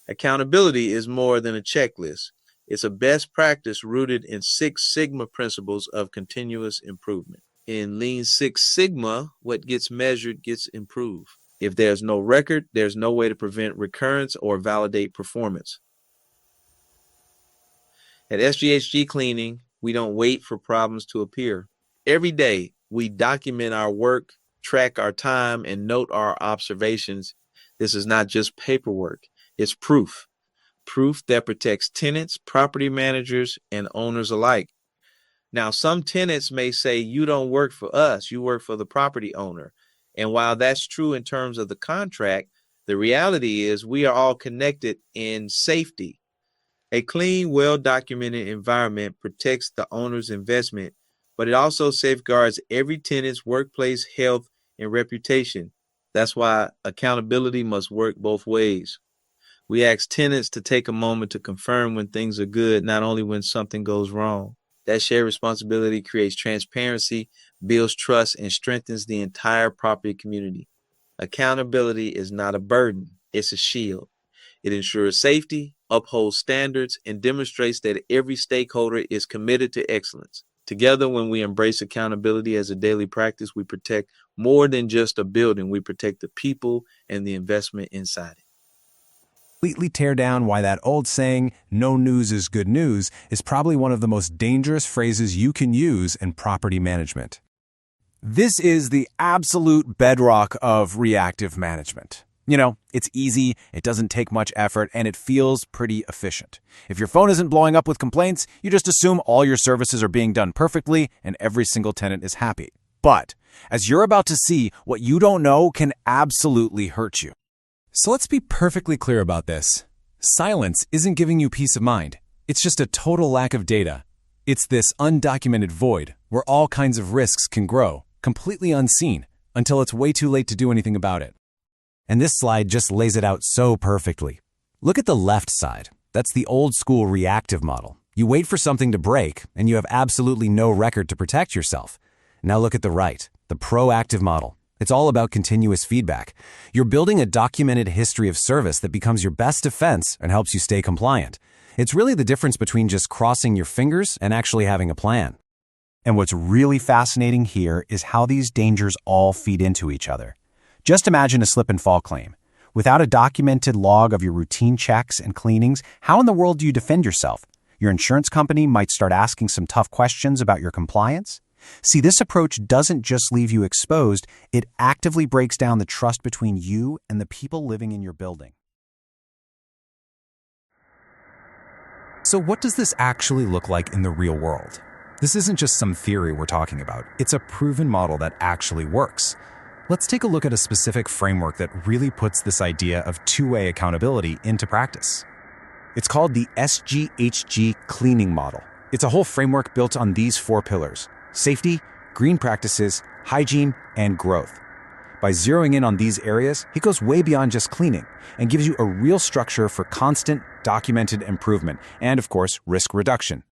Accountability is more than a checklist. It's a best practice rooted in Six Sigma principles of continuous improvement. In Lean Six Sigma, what gets measured gets improved. If there's no record, there's no way to prevent recurrence or validate performance. At SGHG Cleaning, we don't wait for problems to appear. Every day, we document our work, track our time, and note our observations. This is not just paperwork, it's proof. Proof that protects tenants, property managers, and owners alike. Now, some tenants may say, you don't work for us, you work for the property owner. And while that's true in terms of the contract, the reality is we are all connected in safety. A clean, well-documented environment protects the owner's investment, but it also safeguards every tenant's workplace health and reputation. That's why accountability must work both ways. We ask tenants to take a moment to confirm when things are good, not only when something goes wrong. That shared responsibility creates transparency, builds trust, and strengthens the entire property community. Accountability is not a burden, it's a shield. It ensures safety, upholds standards, and demonstrates that every stakeholder is committed to excellence. Together, when we embrace accountability as a daily practice, we protect more than just a building. We protect the people and the investment inside it. Completely tear down why that old saying, no news is good news, is probably one of the most dangerous phrases you can use in property management. This is the absolute bedrock of reactive management. You know, it's easy, it doesn't take much effort, and it feels pretty efficient. If your phone isn't blowing up with complaints, you just assume all your services are being done perfectly and every single tenant is happy. But, as you're about to see, what you don't know can absolutely hurt you. So let's be perfectly clear about this. Silence isn't giving you peace of mind. It's just a total lack of data. It's this undocumented void where all kinds of risks can grow, completely unseen, until it's way too late to do anything about it. And this slide just lays it out so perfectly. Look at the left side. That's the old school reactive model. You wait for something to break, and you have absolutely no record to protect yourself. Now look at the right, the proactive model. It's all about continuous feedback. You're building a documented history of service that becomes your best defense and helps you stay compliant. It's really the difference between just crossing your fingers and actually having a plan. And what's really fascinating here is how these dangers all feed into each other. Just imagine a slip and fall claim. Without a documented log of your routine checks and cleanings, how in the world do you defend yourself? Your insurance company might start asking some tough questions about your compliance. See, this approach doesn't just leave you exposed, it actively breaks down the trust between you and the people living in your building. So what does this actually look like in the real world? This isn't just some theory we're talking about. It's a proven model that actually works. Let's take a look at a specific framework that really puts this idea of two-way accountability into practice. It's called the SGHG Cleaning Model. It's a whole framework built on these 4 pillars: safety, green practices, hygiene, and growth. By zeroing in on these areas, it goes way beyond just cleaning and gives you a real structure for constant, documented improvement and, of course, risk reduction.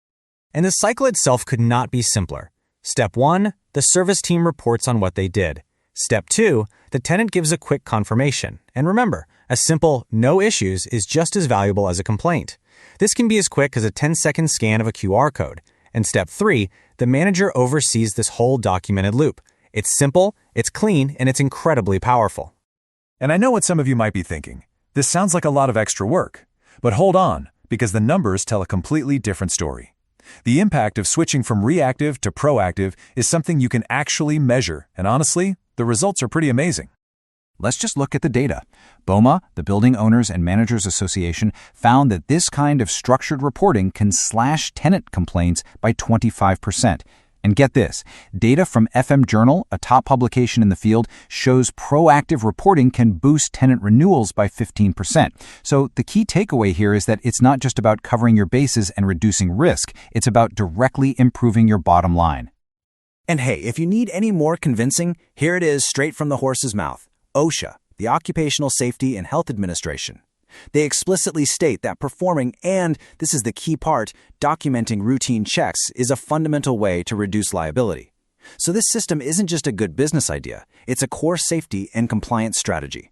And the cycle itself could not be simpler. Step 1, the service team reports on what they did. Step 2, the tenant gives a quick confirmation. And remember, a simple no issues is just as valuable as a complaint. This can be as quick as a 10-second scan of a QR code. And step 3, the manager oversees this whole documented loop. It's simple, it's clean, and it's incredibly powerful. And I know what some of you might be thinking. This sounds like a lot of extra work. But hold on, because the numbers tell a completely different story. The impact of switching from reactive to proactive is something you can actually measure, and honestly, the results are pretty amazing. Let's just look at the data. BOMA, the Building Owners and Managers Association, found that this kind of structured reporting can slash tenant complaints by 25%. And get this, data from FM Journal, a top publication in the field, shows proactive reporting can boost tenant renewals by 15%. So the key takeaway here is that it's not just about covering your bases and reducing risk, it's about directly improving your bottom line. And hey, if you need any more convincing, here it is straight from the horse's mouth. OSHA, the Occupational Safety and Health Administration. They explicitly state that performing and, this is the key part, documenting routine checks is a fundamental way to reduce liability. So this system isn't just a good business idea, it's a core safety and compliance strategy.